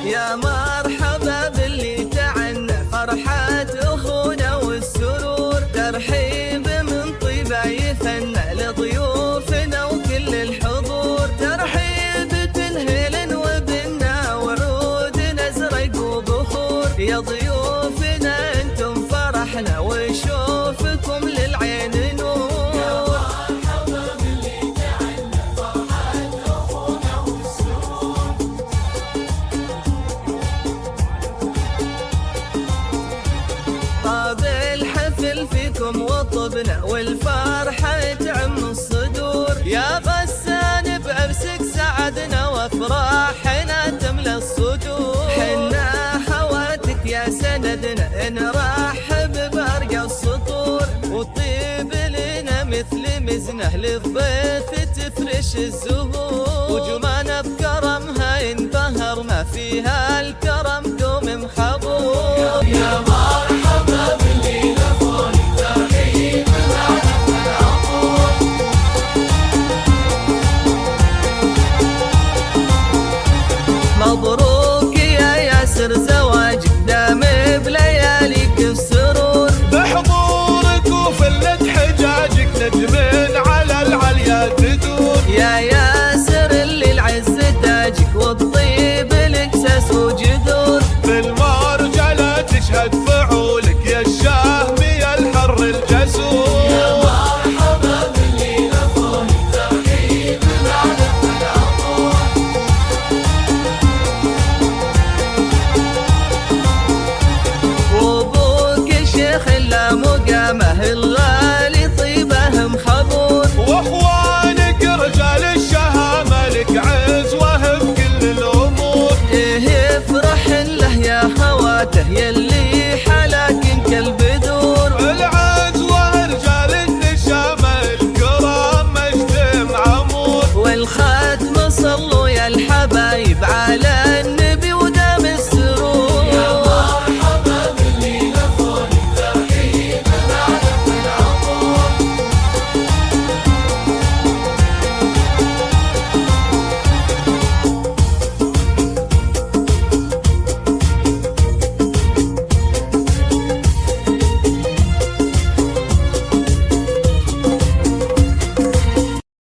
يا مرحبا باللي تعنى فرحة أخونا والسرور، ترحيب من طيبة يثنى لضيوفنا وكل الحضور، ترحيب تنهل وبنا ورود أزرق وبخور، يا ضيوفنا انتم فرحنا وشوفكم للعين نور. طاب الحفل فيكم وطبنا والفرحة تعم الصدور، يا غسان بأمسك سعدنا وافراحنا تملى الصدور، حنا حواتك يا سندنا نرحب بأرقى السطور، والطيب لنا مثل مزنه للضيف تفرش الزهور.